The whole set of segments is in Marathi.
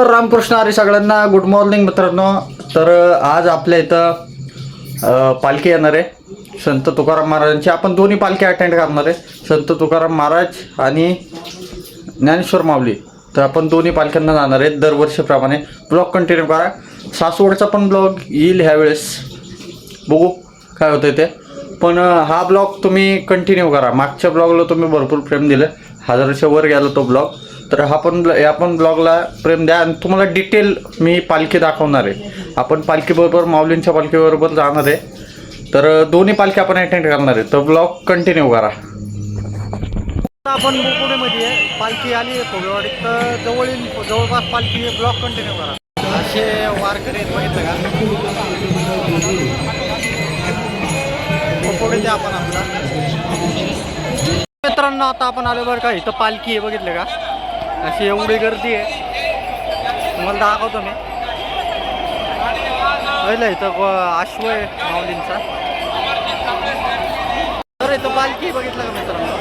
रामकृष्ण हरी सगळ्यांना. गुड मॉर्निंग मित्रांनो. तर आज आपल्या इथं पालखी येणार आहे संत तुकाराम महाराजांची. आपण दोन्ही पालखी अटेंड करणार आहे, संत तुकाराम महाराज आणि ज्ञानेश्वर माऊली. तर आपण दोन्ही पालख्यांना जाणार आहेत दरवर्षीप्रमाणे. ब्लॉग कंटिन्यू करा. सासवडचा पण ब्लॉग येईल ह्यावेळेस, बघू काय होतं ते. पण हा ब्लॉग तुम्ही कंटिन्यू करा. मागच्या ब्लॉगला तुम्ही भरपूर प्रेम दिलं, 1000च्या वर गेला तो ब्लॉग. तर या पण ब्लॉगला प्रेम द्या. आणि तुम्हाला डिटेल मी पालखी दाखवणार आहे. आपण पालखीबरोबर माऊलींच्या पालखीबरोबर जाणार आहे. तर दोन्ही पालखी आपण अटेंड करणार आहे. तर ब्लॉग कंटिन्यू करा. आपण पुणेमध्ये पालखी आली आहे फुगेवाडीत. तर जवळपास पालखी ब्लॉग कंटिन्यू करा. असे वारकरी बघितलं का पुढे द्या आपण आपला. मित्रांनो आता आपण आलो बरं का. इथं पालखी आहे बघितलं का. अशी एवढी गर्दी आहे, तुम्हाला दाखवतो मी. पहिलं इथं अश्व आहे माऊलींचा. तर इथं पालखी बघितलं का मित्रांनो.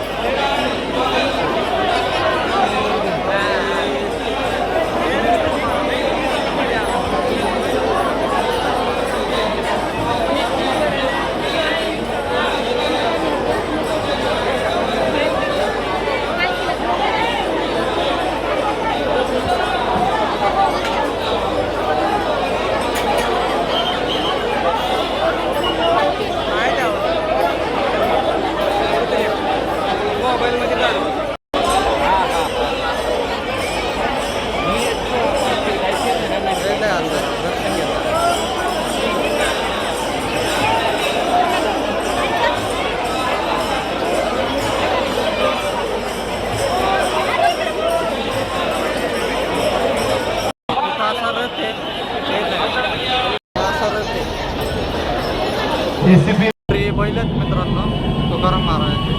बैल आहेत मित्रांनो तुकाराम महाराजांचे.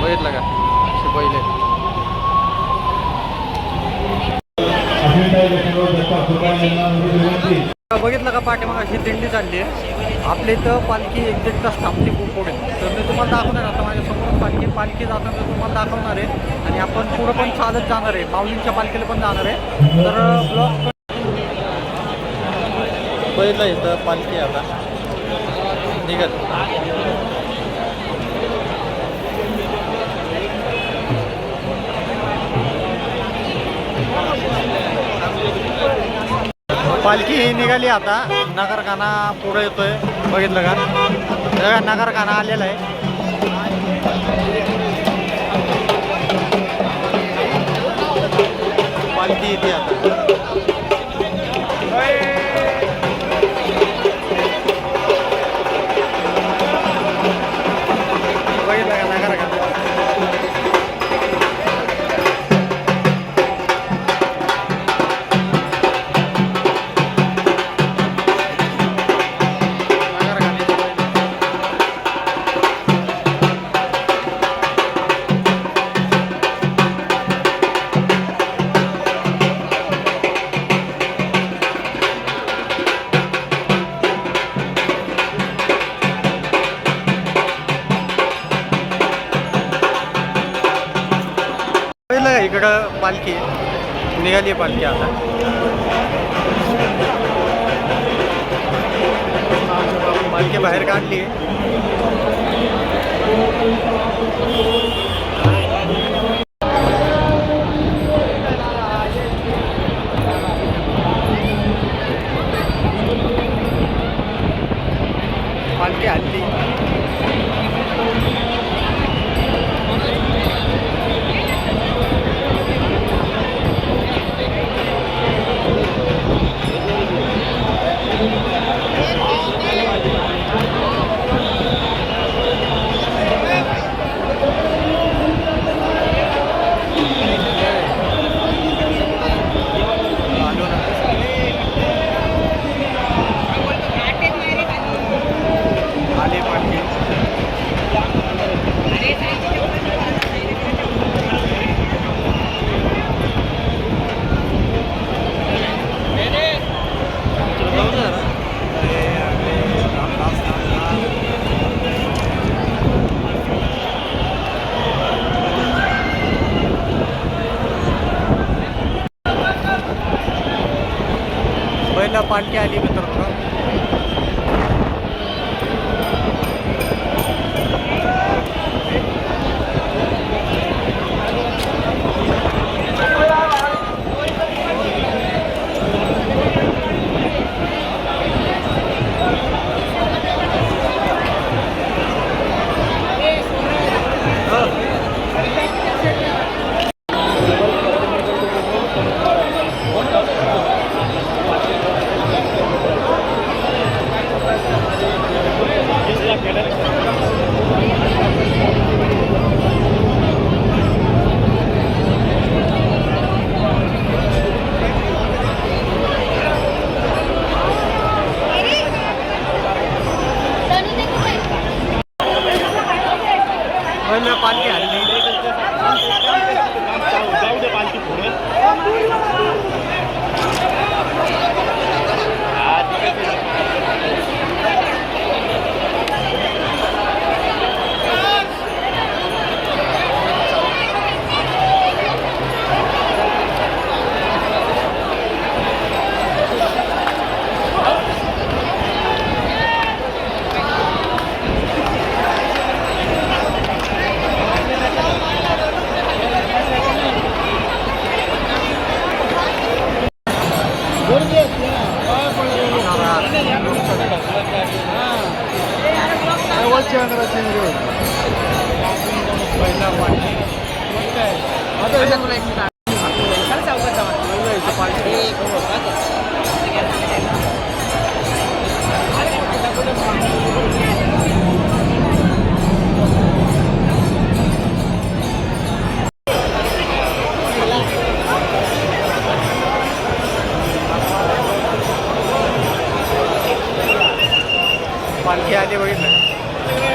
बघितलं का असे बैल आहेत. बघितलं का पाठीमाग अशी दिंडी चालली आहे. आपल्या इथं पालखी एक्झॅक्ट थांबली पुढे. तर मी तुम्हाला दाखवणार आता माझ्यासमोर पालखी जाताना तुम्हाला दाखवणार आहे. आणि आपण पुढं पण चालत जाणार आहे, माऊलींच्या पालखीला पण जाणार आहे. तर ब्लॉग पहिलं इथं पालखी आता निघत. पालखी निघाली आता. नगरखाना पुढे येतोय बघितलं का. नगरखाना आलेला आहे. पालखी येते आता. इकडं पालखी निघाली आहे. पालखी आता पालखी बाहेर काढली आहे. पालखी हल्ली पालखी आली मित्रांनो. पालखी आली जाऊ दे पालखी पुढे. पालखी आली बघितलं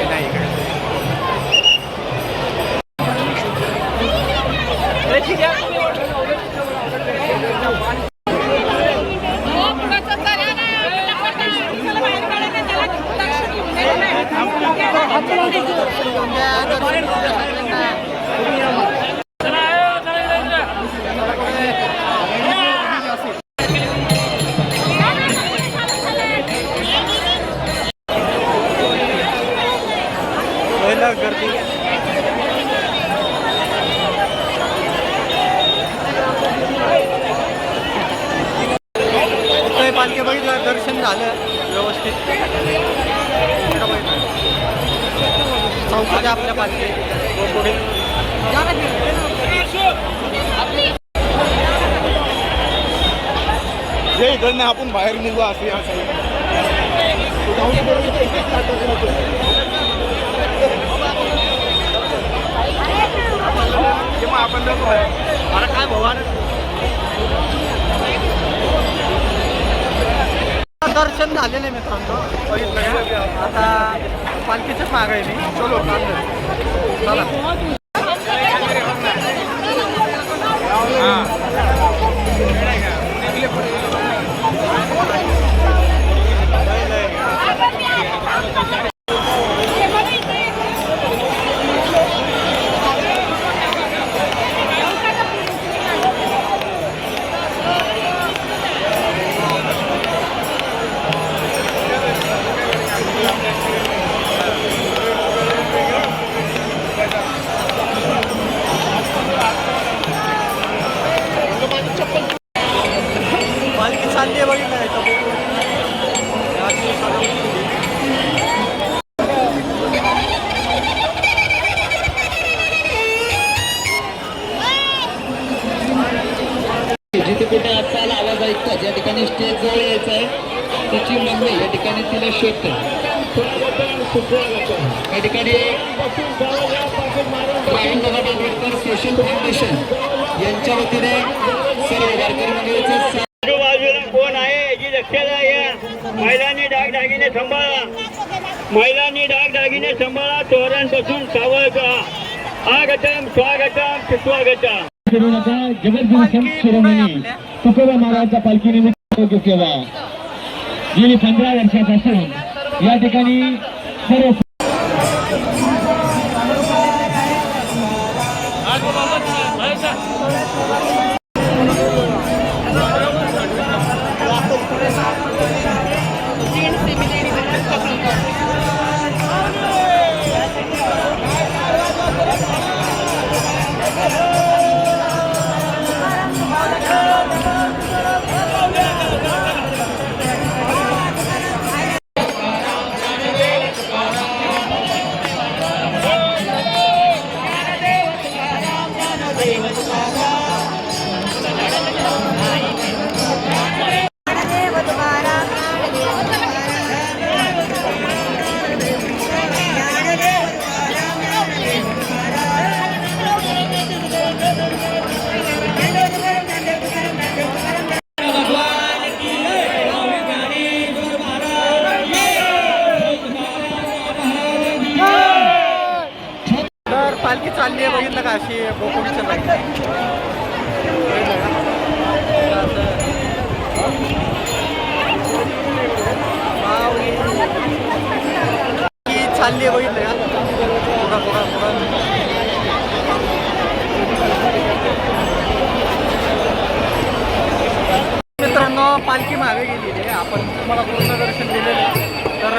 नाही इकडे. गर्दी पालखी बघितलं, दर्शन झालं व्यवस्थित. चौकाच्या आपल्या पालखी पुढे जे इकडनं आपण बाहेर निघू असे आपण मला काय भगवान दर्शन झालेले मित्रांनो. आता पालखीचंच माग आहे मी. चलो चला चालली बघितलं जिथे कुठे आजकाल आवाज ऐकतो ज्या ठिकाणी स्टेज जवळ यायचं आहे त्याची मम्मी या ठिकाणी तिला शोधते. या ठिकाणी आंबेडकर सोशल फाउंडेशन यांच्या वतीने सर्व वारकरी मंडळीचे बाजूला कोण आहे याची दक्षता घ्या. महिलांनी दागदागिने सांभाळा, महिलांनी दागदागिने सांभाळा. तोरणपासून सावळ का. आगतम स्वागतम सुस्वागतम. करू नका. जबरदस्त शिरोमणी तुकोबा महाराजच्या पालखीनिमित्त सेवा गेली 15 वर्षापासून या ठिकाणी सर्व आज चालली आहे बघितलं का? पुढं. मित्रांनो पालखी मागे गेलेली आहे, आपण तुम्हाला पूर्ण दर्शन दिलेलं आहे. तर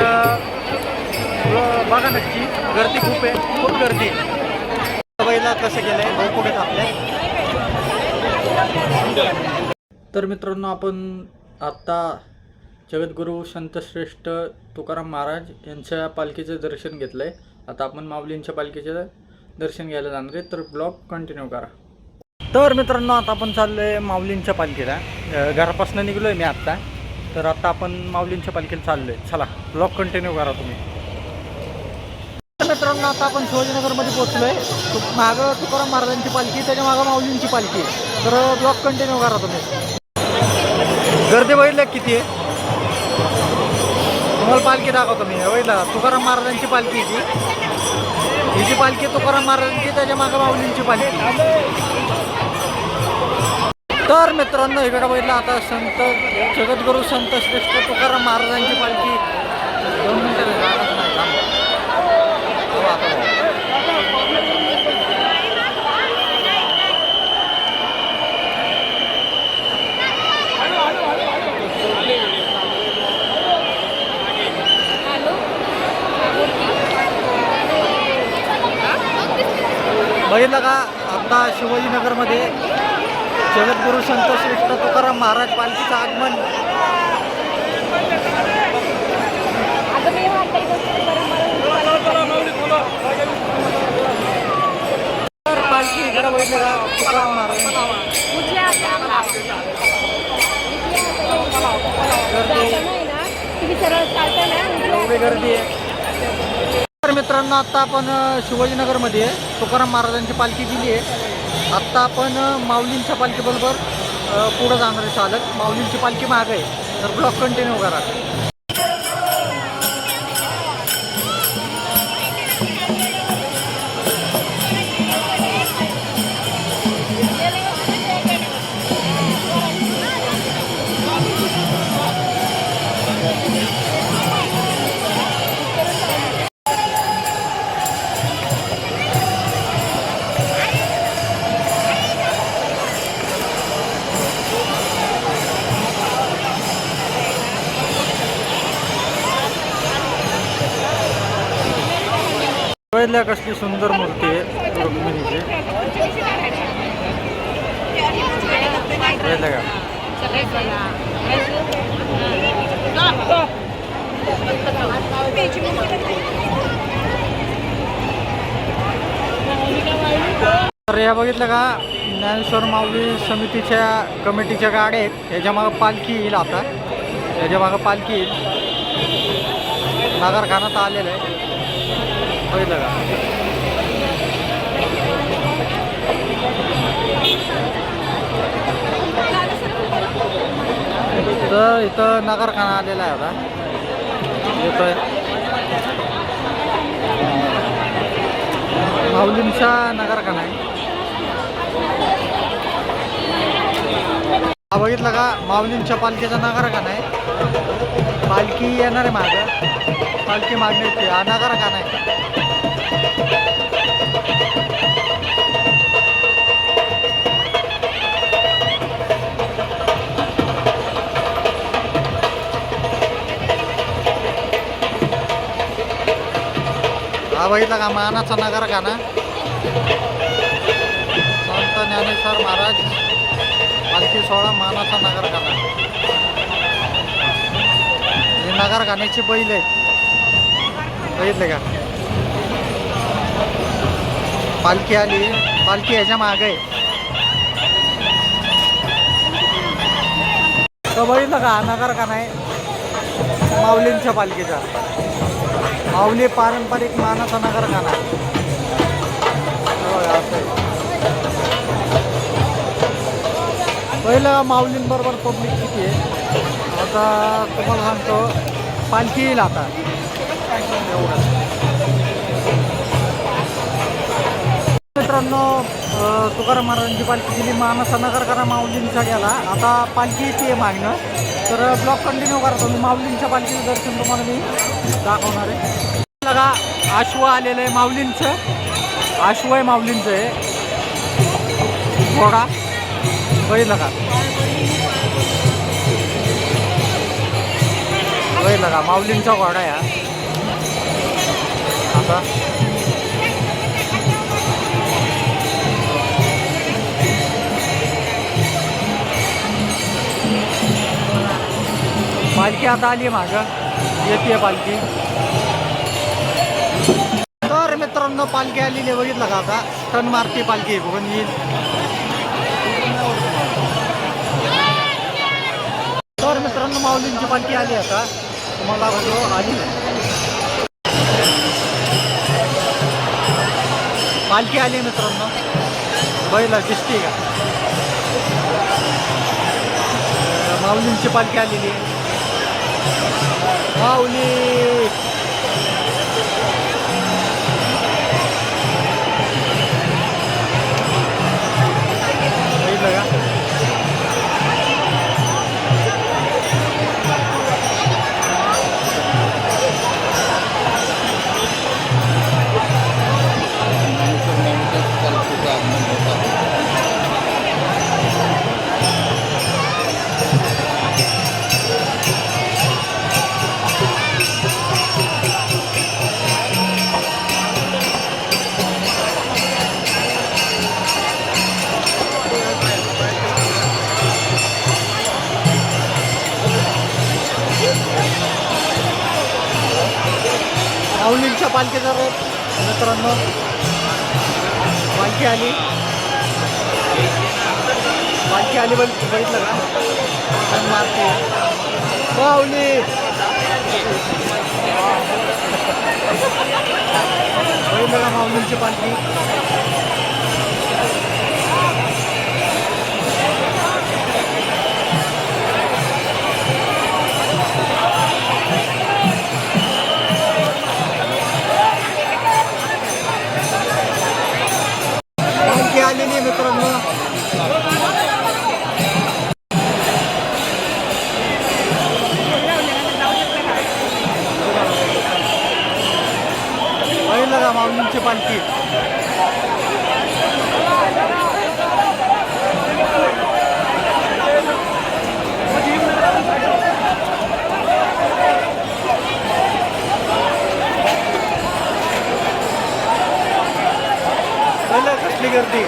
बघा नक्की गर्दी खूप आहे, खूप गर्दी आहे. बैला कसं गेलं आहे भाऊ पुढे आपल्या. तर मित्रांनो आपण आत्ता जगद्गुरू संतश्रेष्ठ तुकाराम महाराज यांच्या पालखीचं दर्शन घेतलं आहे. आता आपण माऊलींच्या पालखीचं दर्शन घ्यायला जाणार आहे, तर ब्लॉग कंटिन्यू करा. तर मित्रांनो आता आपण चाललो आहे माऊलींच्या पालखीला. घरापासून निघलो आहे मी आत्ता, तर आता आपण माऊलींच्या पालखीला चाललो आहे. चला ब्लॉग कंटिन्यू करा तुम्ही. मित्रांनो आता आपण शिवाजीनगरमध्ये पोहोचलो आहे. मागं तुकाराम महाराजांची पालखी, त्याच्या मागं माऊलींची पालखी. तर ब्लॉग कंटिन्यू करा तुम्ही. गर्दी बघितलं किती आहे, तुम्हाला पालखी दाखवतो मी. बघितलं तुकाराम महाराजांची पालखी ही जी पालखी तुकाराम महाराजांची, त्याच्या मागं माऊलींची पालखी. तर मित्रांनो इकडे बघितलं आता संत जगद्गुरू संत श्रेष्ठ तुकाराम महाराजांची पालखी. 2 मिनिटं जागाच नाही का? बघितलं का आता शिवाजीनगरमध्ये जगद्गुरू संत श्रेष्ठ तुकाराम महाराज पालखीचं आगमन. तर पालखी इकडे बघितलं का तुकाराम महाराज. एवढी गर्दी आहे. तर मित्रांनो आता आपण शिवाजीनगरमध्ये तुकाराम महाराजांची पालखी गेली आहे. आत्ता आपण माऊलींच्या पालखीबरोबर पुढं जाणार आहे चालत. माऊलींची पालखी मागं आहे, तर ब्लॉग कंटिन्यू करा. पहिल्या कसली सुंदर मूर्ती आहे रुक्मिणीची. पहिल्या का तर या बघितलं का ज्ञानेश्वर माऊली समितीच्या कमिटीच्या गाड्या आहेत. याच्या मागं पालखी येईल. आता याच्या मागं पालखी येईल. नागरखानात आलेलं आहे. बघितलं का तर इथं नगरखाना आलेला आहे. आता येतोय माऊलींचा नगरखाना आहे. हा बघितलं का माऊलींच्या पालखीचा नगरखाना आहे. पालखी येणार आहे मागं, पालखी मागण्याची. हा नगरखाना आहे. हा बघितला का मानाचा नगरखाना. संत ज्ञानेश्वर महाराज पालखी सोहळा मानाचा नगरखाना. हे नगरखान्याची बैल आहेत. बघितले का पालखी आली. पालखी ह्याच्या मागे आहे. तो बघितलं का हा नगरखाना आहे माऊलींच्या पालखीचा. माऊली पारंपरिक मानाचा नगरखाना. पहिलं माऊलींबरोबर पब्लिक किती आहे. आता तुम्हाला सांगतो पालखी येईल आता. एवढं मित्रांनो तुकाराम महाराजांची पालखी गेली. मानाचा नगरखाना माऊलींचा गेला. आता पालखी येते मागणं. तर ब्लॉग कंटिन्यू करा तुम्ही. माऊलींच्या पालखीचं दर्शन तुम्हाला मी दाखवणार आहे. बघितलं का आश्व आलेलं आहे माऊलींचं, आश्व आहे माऊलींचं आहे घोडा, बघितलं का, बघितलं का माऊलींचा घोडा आहे आता. पालखी आता आली आहे मागं, येते पालखी. तर मित्रांनो पालखी आलेली आहे, बघितलं का आता टन मारती पालखी बघून येईल. तर मित्रांनो माऊलींची पालखी आली आता, तुम्हाला बघू आली पालखी आली मित्रांनो, बघितलं दिसते का माऊलींची पालखी आलेली आहे. माऊली बघितलं का, माऊलींच्या पालखीचा रोप मित्रांनो, पालखी आली, पालखी आली बघितलं का मारते माऊली. बघितलं का माऊलींची पालखी, आलेली आहे मित्रांनो. बघितलं का माऊलींची पालखी, कसली गर्दी.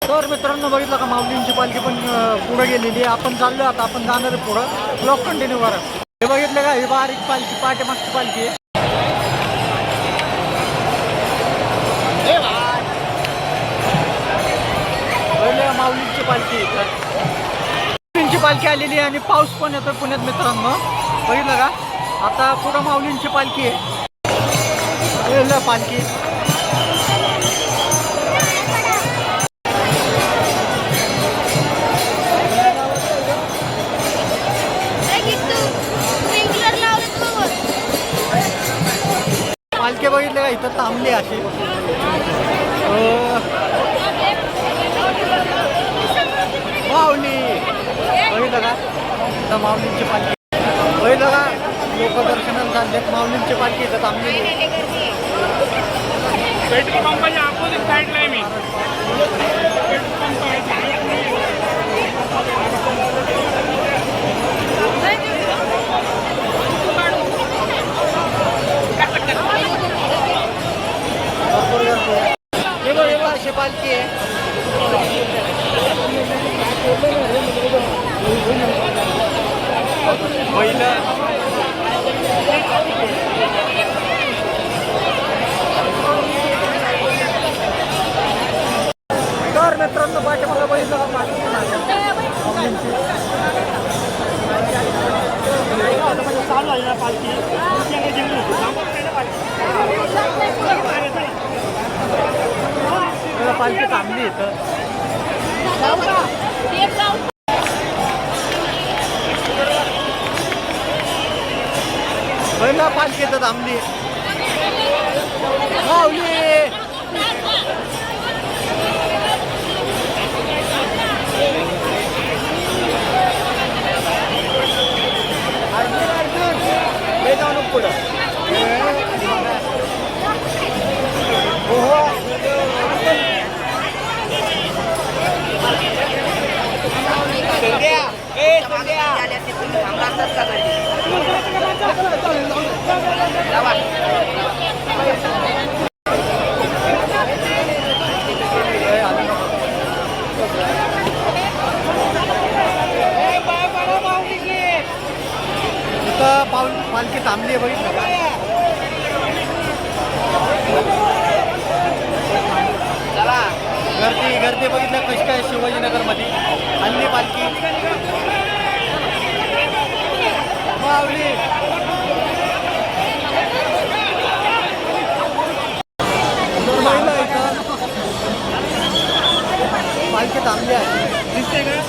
तर मित्रांनो बघितलं का माऊलींची पालखी पण पुढे गेलेली आहे. आपण चाललो आता, आपण जाणार आहे पुढं, ब्लॉक कंटिन्यू करा. हे बघितलं का, ही बारीक पालखी पाठीमागची पालखी आहे. माऊलींची पालखी, माऊलींची पालखी आलेली आहे आणि पाऊस पण येतो पुण्यात मित्रांनो, बघितलं का. आता पुढं माऊलींची पालखी आहे, पालखी पालखी बघितलं का इथं थांबली अशी. माऊली बघितलं का, तर माऊलींची पालखी बघितलं का, लोक दर्शनाला चाललेत, माऊलींची पालखी इथं थांबलेली. पेट्रोल पंपाच्या अपोजिट साईडला आहे मी. हे बघ अशी पालखी आहे. पहिलं तर मित्रांनो पाठीमागं बघितलं का पालखी चालू आहे ना पालखी, पालखी थांबली इथं. पहिला पालखी इथं थांबली. माऊली पालखी थांबली आहे बघितलं का? गर्दी बघितलं कशी काय शिवाजीनगरमध्ये हल्ली पालखी माऊली पालखी थांबली आहे दिसते का?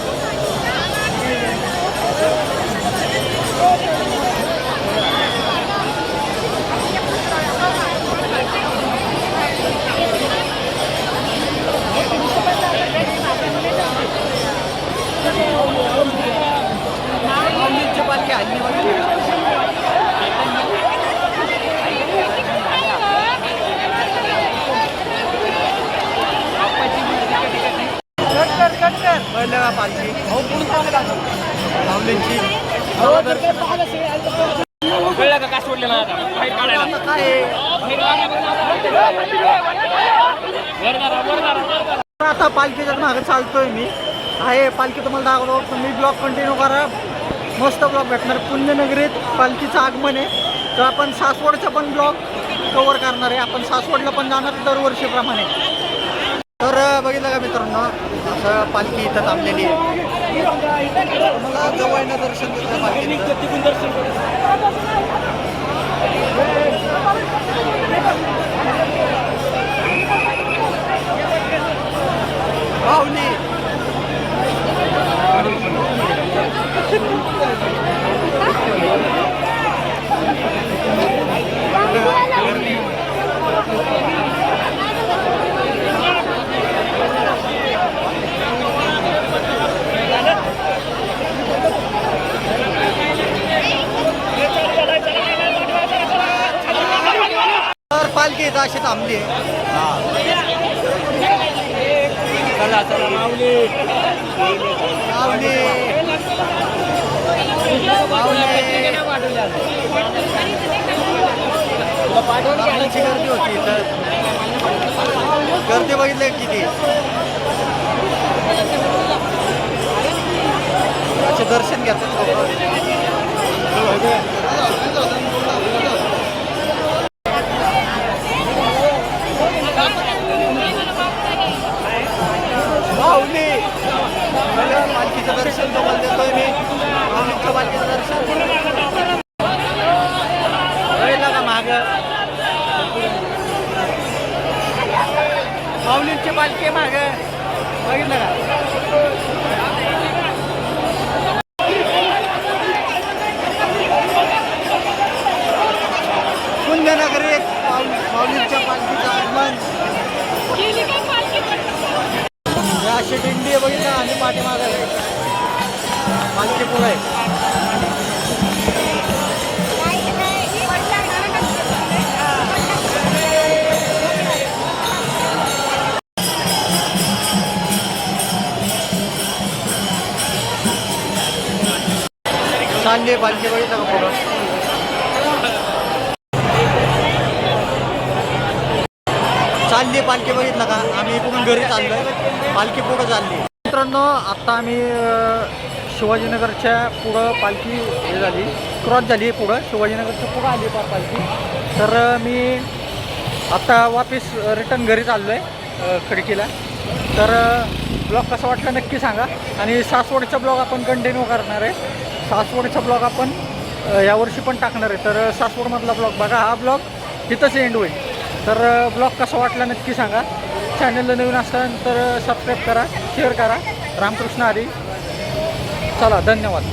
पालखी हल्ली पहिलं का पालखी माऊलींची कळलं का सोडले मला आता बाहेर काढायला काय आता पालखीच्या मागे चालतोय मी आहे पालखी तुम्हाला दाखवतो तुम्ही ब्लॉग कंटिन्यू करा मस्त ब्लॉग भेटणार पुण्यनगरीत पालखीचं आगमन आहे तर आपण सासवडचा पण ब्लॉग कव्हर करणार आहे आपण सासवडला पण जाणार दरवर्षीप्रमाणे तर बघितलं का मित्रांनो असं पालखी इथं थांबलेली आहे मला जवळनं दर्शन घेतलं पालखीचं माऊली तर पालखी इथं अशी थांबली चला चला माऊली माऊली माऊलीची गर्दी होती तर गर्दी बघितली किती असे दर्शन घेतात माऊली पालखीचं दर्शन तुम्हाला देतोय मी माऊलीच्या पालखीचं दर्शन कळलं का माग माऊलींची पालखी माग बघितलं का पुण्यनगरीत माऊलींच्या पालखीचं आगमन अशी दिंडी आहे बघितलं आणि पाठीमाग आहे पालखी पुढे आहे चालली पालखी बघितलं का पुढं चालली पालखी बघितलं का आम्ही इकडून घरी चाललोय पालखी पुढं चालली मित्रांनो आत्ता आम्ही शिवाजीनगरच्या पुढं पालखी हे झाली क्रॉस झाली पुढं शिवाजीनगरच्या पुढं आली पालखी तर मी आत्ता वापस रिटर्न घरी चाललो आहे खडकीला तर ब्लॉग कसा वाटला नक्की सांगा आणि सासवडचा ब्लॉग आपण कंटिन्यू करणार आहे सासवडचा ब्लॉग आपण यावर्षी पण टाकणार आहे तर सासवडमधला ब्लॉग बघा हा ब्लॉग इथंच एंड होईल तर ब्लॉग कसा वाटला नक्की सांगा चॅनलला नवीन असाल तर सबस्क्राईब करा शेअर करा रामकृष्ण हरी चला धन्यवाद